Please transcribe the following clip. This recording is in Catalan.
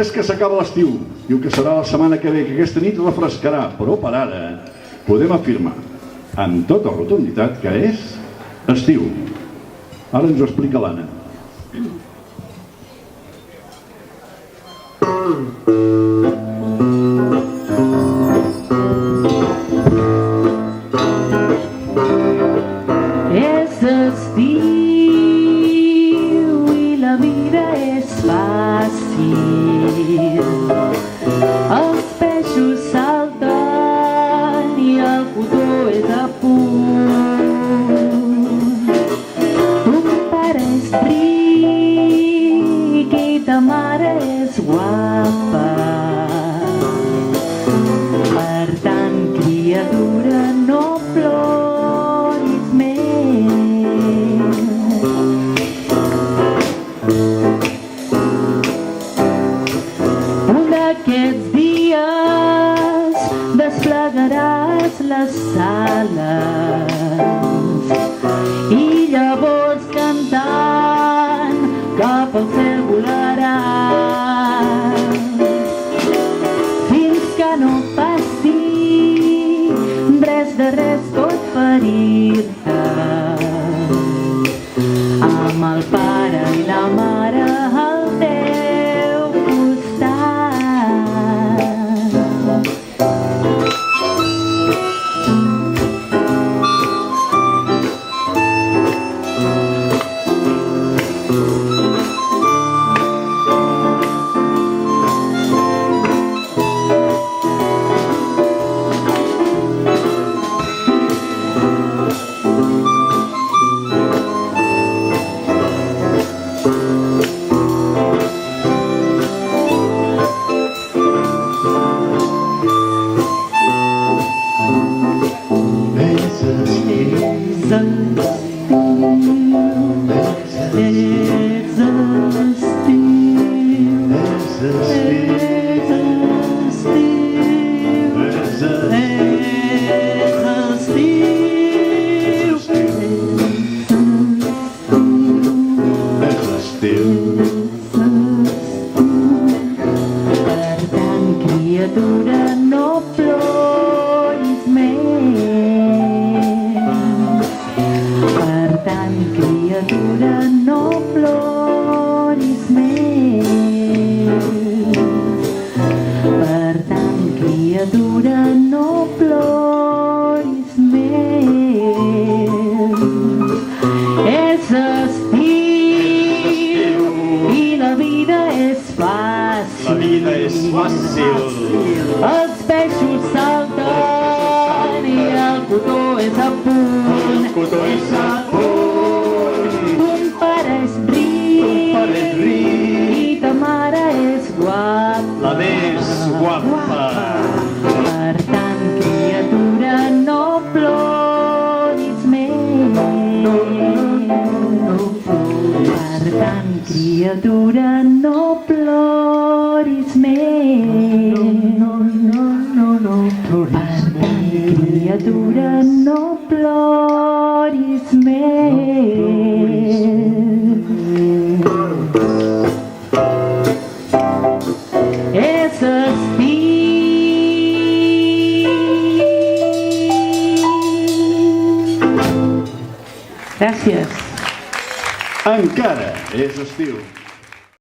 És que s'acaba l'estiu, diu que serà la setmana que ve, que aquesta nit refrescarà, però per ara podem afirmar amb tota rotunditat que és estiu. Ara ens ho explica l'Anna. És estiu i la vida és fàcil. Els peixos salten i el cotó és a punt. Ton pare és ric i ta mare és guapa. Per tant, criatura, no ploris més. Un d'aquests dies desplegaràs les ales i llavors cantant cap al cel volaràs fins que no passi res de res pot ferir-te. Amb el pare i la mare al teu costat. Per tant, criatura, no ploris més. Per tant, criatura, no ploris més. Per tant, criatura, no ploris més. És estiu i la vida és fàcil. La vida és fàcil. Els peixos salten i el cotó és a punt. El cotó és a punt. Ton pare és ric i ta mare és guapa. La més guapa. Per tant, criatura, no ploris més. Per tant, criatura, no ploris més. Per tant, criatura, no ploris més. És estiu. Gràcies. Encara és estiu.